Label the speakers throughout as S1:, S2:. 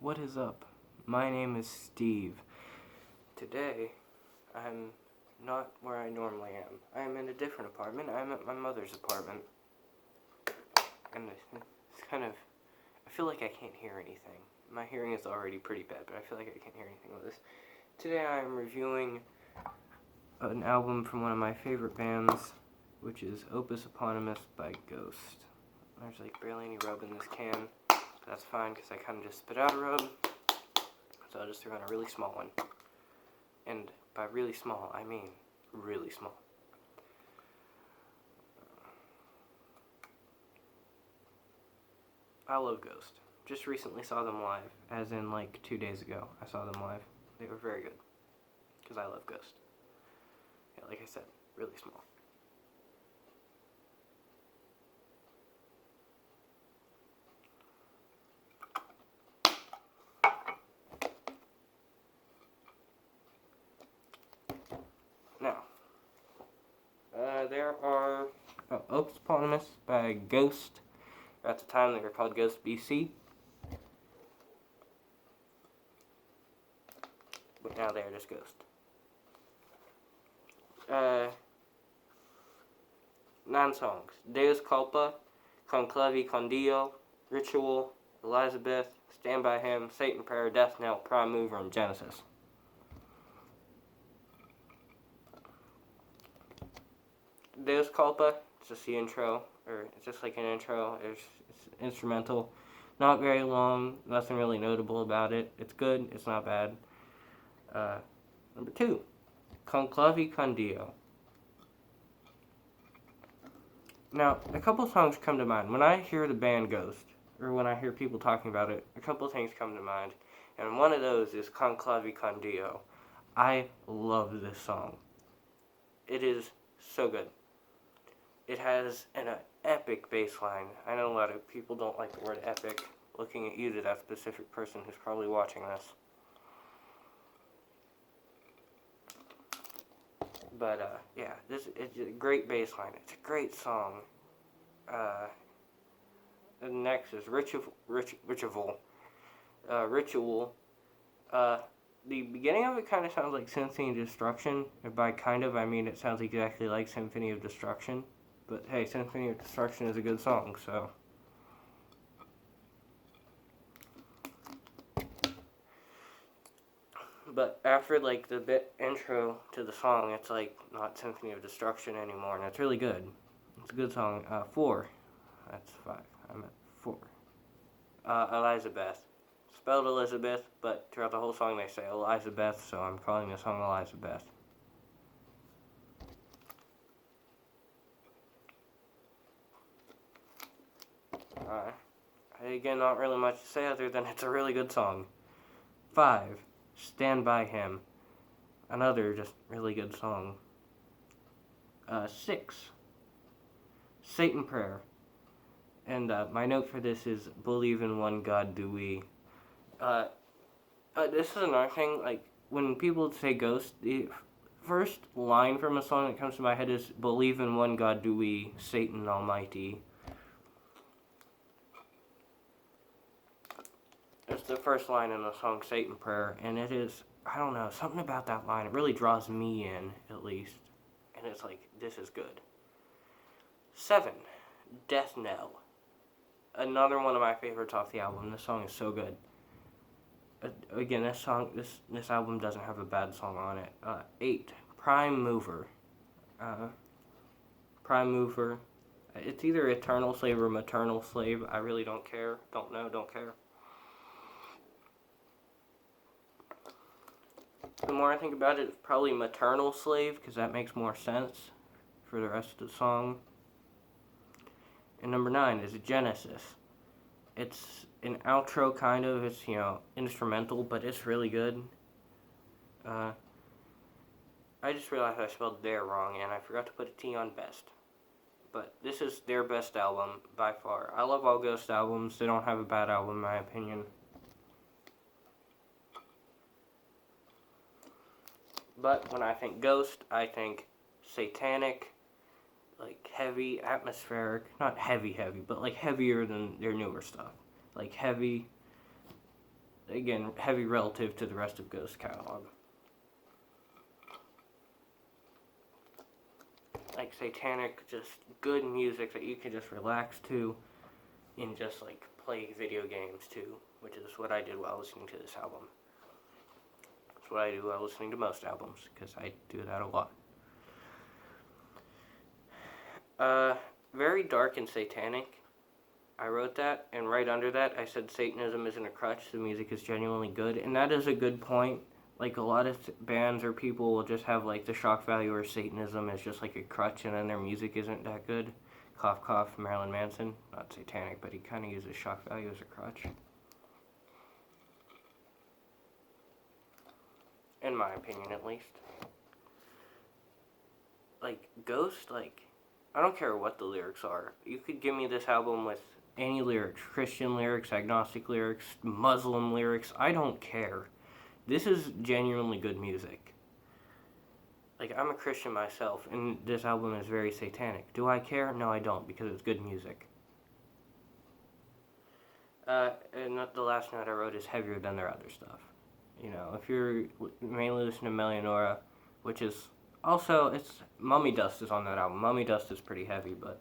S1: What is up? My name is Steve. Today, I'm not where I normally am. I am in a different apartment. I'm at my mother's apartment. And it's kind of... I feel like I can't hear anything. My hearing is already pretty bad, but I feel like I can't hear anything with this. Today I am reviewing an album from one of my favorite bands, which is Opus Eponymous by Ghost. There's like barely any rub in this can. That's fine, because I kind of just spit out a rub. So I'll just throw in a really small one. And by really small, I mean really small. I love Ghost. Just recently saw them live, as in like 2 days ago. I saw them live. They were very good. Because I love Ghost. Yeah, like I said, really small. Now, there are Opus Eponymous by Ghost. At the time, they were called Ghost BC. But now they are just Ghost. 9 songs. Deus Culpa, Conclavi con Dio, Ritual, Elizabeth, Stand By Him, Satan Prayer, Death Knell, Prime Mover, and Genesis. Deus Culpa, it's just the intro, or it's just like an intro. It's instrumental. Not very long, nothing really notable about it. It's good, it's not bad. Number 2, Conclavi con Dio. Now, a couple songs come to mind. When I hear the band Ghost, or when I hear people talking about it, a couple things come to mind. And one of those is Conclavi con Dio. I love this song. It is so good. It has an epic bass line. I know a lot of people don't like the word epic. Looking at you, to that specific person who's probably watching this. But, yeah, it's a great bass line. It's a great song. The next is Ritual. The beginning of it kind of sounds like Symphony of Destruction. And by kind of, I mean it sounds exactly like Symphony of Destruction. But hey, Symphony of Destruction is a good song, so... But after, like, the bit intro to the song, it's, like, not Symphony of Destruction anymore, and it's really good. It's a good song. 4. That's 5. I'm at 4. Elizabeth. Spelled Elizabeth, but throughout the whole song they say Elizabeth, so I'm calling the song Elizabeth. Again, not really much to say other than it's a really good song. 5. Stand By Him. Another just really good song. 6. Satan Prayer. And my note for this is, believe in one God do we. This is another thing, like, when people say Ghost, the first line from a song that comes to my head is, believe in one God do we, Satan Almighty. It's the first line in the song Satan Prayer, and it is, I don't know, something about that line, it really draws me in, at least. And it's like, this is good. 7. Death Knell. Another one of my favorites off the album. This song is so good. Again, this album doesn't have a bad song on it. 8. Prime Mover. Prime Mover. It's either Eternal Slave or Maternal Slave. I really don't care. Don't know, don't care. The more I think about it, it's probably Maternal Slave, because that makes more sense for the rest of the song. And number 9 is Genesis. It's an outro, kind of. It's, instrumental, but it's really good. I just realized I spelled their wrong, and I forgot to put a T on best. But this is their best album, by far. I love all Ghost albums. They don't have a bad album, in my opinion. But when I think Ghost, I think satanic, like heavy, atmospheric, not heavy, but like heavier than their newer stuff. Like heavy, again, heavy relative to the rest of Ghost's catalog. Like satanic, just good music that you can just relax to and just like play video games too, which is what I did while listening to this album. That's what I do while listening to most albums, because I do that a lot. Very dark and satanic. I wrote that, and right under that I said Satanism isn't a crutch, the music is genuinely good, and that is a good point. Like, a lot of bands or people will just have, like, the shock value or Satanism as just, like, a crutch, and then their music isn't that good. Cough, cough, Marilyn Manson. Not satanic, but he kind of uses shock value as a crutch. In my opinion, at least. Like, Ghost, like, I don't care what the lyrics are. You could give me this album with any lyrics. Christian lyrics, agnostic lyrics, Muslim lyrics. I don't care. This is genuinely good music. Like, I'm a Christian myself, and this album is very satanic. Do I care? No, I don't, because it's good music. And the last note I wrote is heavier than their other stuff. You know, if you're mainly listening to Melianora, which is also, it's Mummy Dust is on that album. Mummy Dust is pretty heavy, but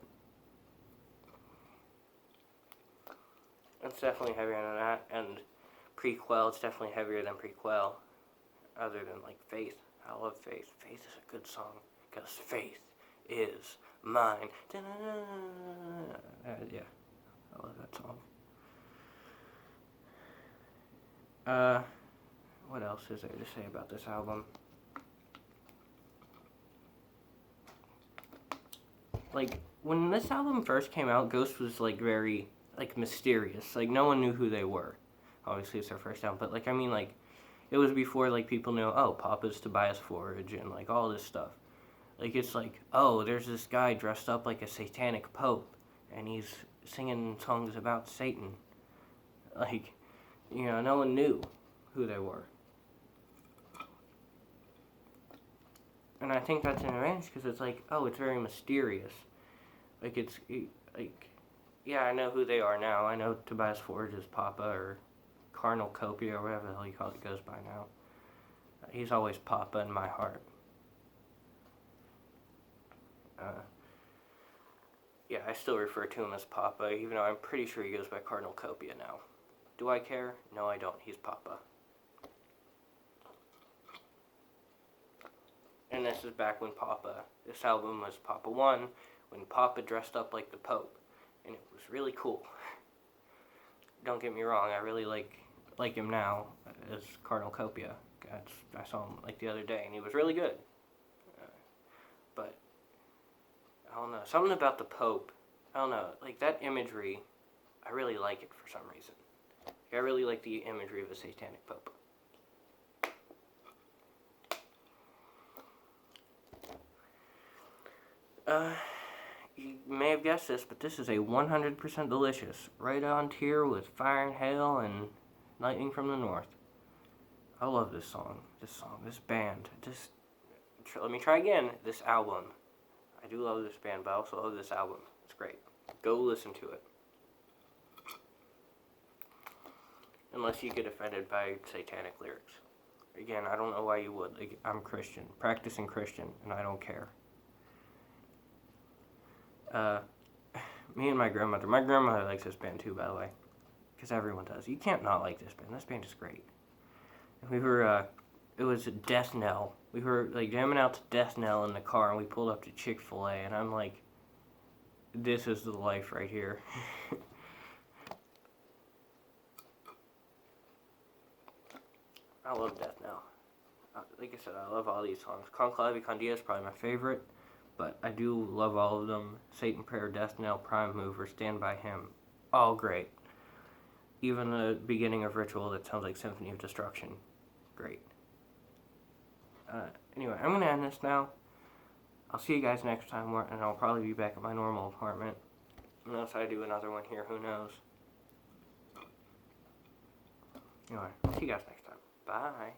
S1: it's definitely heavier than that, and Prequel, it's definitely heavier than Prequel, other than, like, Faith. I love Faith. Faith is a good song, because faith is mine. Yeah, I love that song. What else is there to say about this album? Like, when this album first came out, Ghost was, like, very, like, mysterious. Like, no one knew who they were. Obviously, it's their first album, but, like, I mean, like, it was before, like, people knew, oh, Papa's Tobias Forge and, like, all this stuff. Like, it's like, oh, there's this guy dressed up like a satanic pope, and he's singing songs about Satan. Like, you know, no one knew who they were. And I think that's an advantage, because it's like, oh, it's very mysterious. Like, it's, like, yeah, I know who they are now. I know Tobias Forge is Papa, or Carnal-copia, or whatever the hell you call it goes by now. He's always Papa in my heart. Yeah, I still refer to him as Papa, even though I'm pretty sure he goes by Carnal-copia now. Do I care? No, I don't. He's Papa. And this is back when this album was Papa 1, when Papa dressed up like the Pope. And it was really cool. Don't get me wrong, I really like him now as Carnal-copia. I saw him, like, the other day, and he was really good. But I don't know, something about the Pope, I don't know, like, that imagery, I really like it for some reason. Like, I really like the imagery of a satanic Pope. You may have guessed this, but this is a 100% delicious, right on tier with Fire and Hail and Lightning from the North. I love this song, this band. Let me try again, this album. I do love this band, but I also love this album. It's great. Go listen to it. Unless you get offended by satanic lyrics. Again, I don't know why you would. Like, I'm Christian, practicing Christian, and I don't care. Me and my grandmother likes this band too, by the way. Because everyone does. You can't not like this band. This band is great. And we were, it was Death Knell. We were, like, jamming out to Death Knell in the car, and we pulled up to Chick-fil-A, and I'm like, this is the life right here. I love Death Knell. Like I said, I love all these songs. Conclave Con Dia is probably my favorite, but I do love all of them. Satan Prayer, Death Knell, Prime Mover, Stand By Him. All great. Even the beginning of Ritual that sounds like Symphony of Destruction. Great. Anyway, I'm going to end this now. I'll see you guys next time, and I'll probably be back at my normal apartment. Unless I do another one here, who knows. Anyway, I'll see you guys next time. Bye.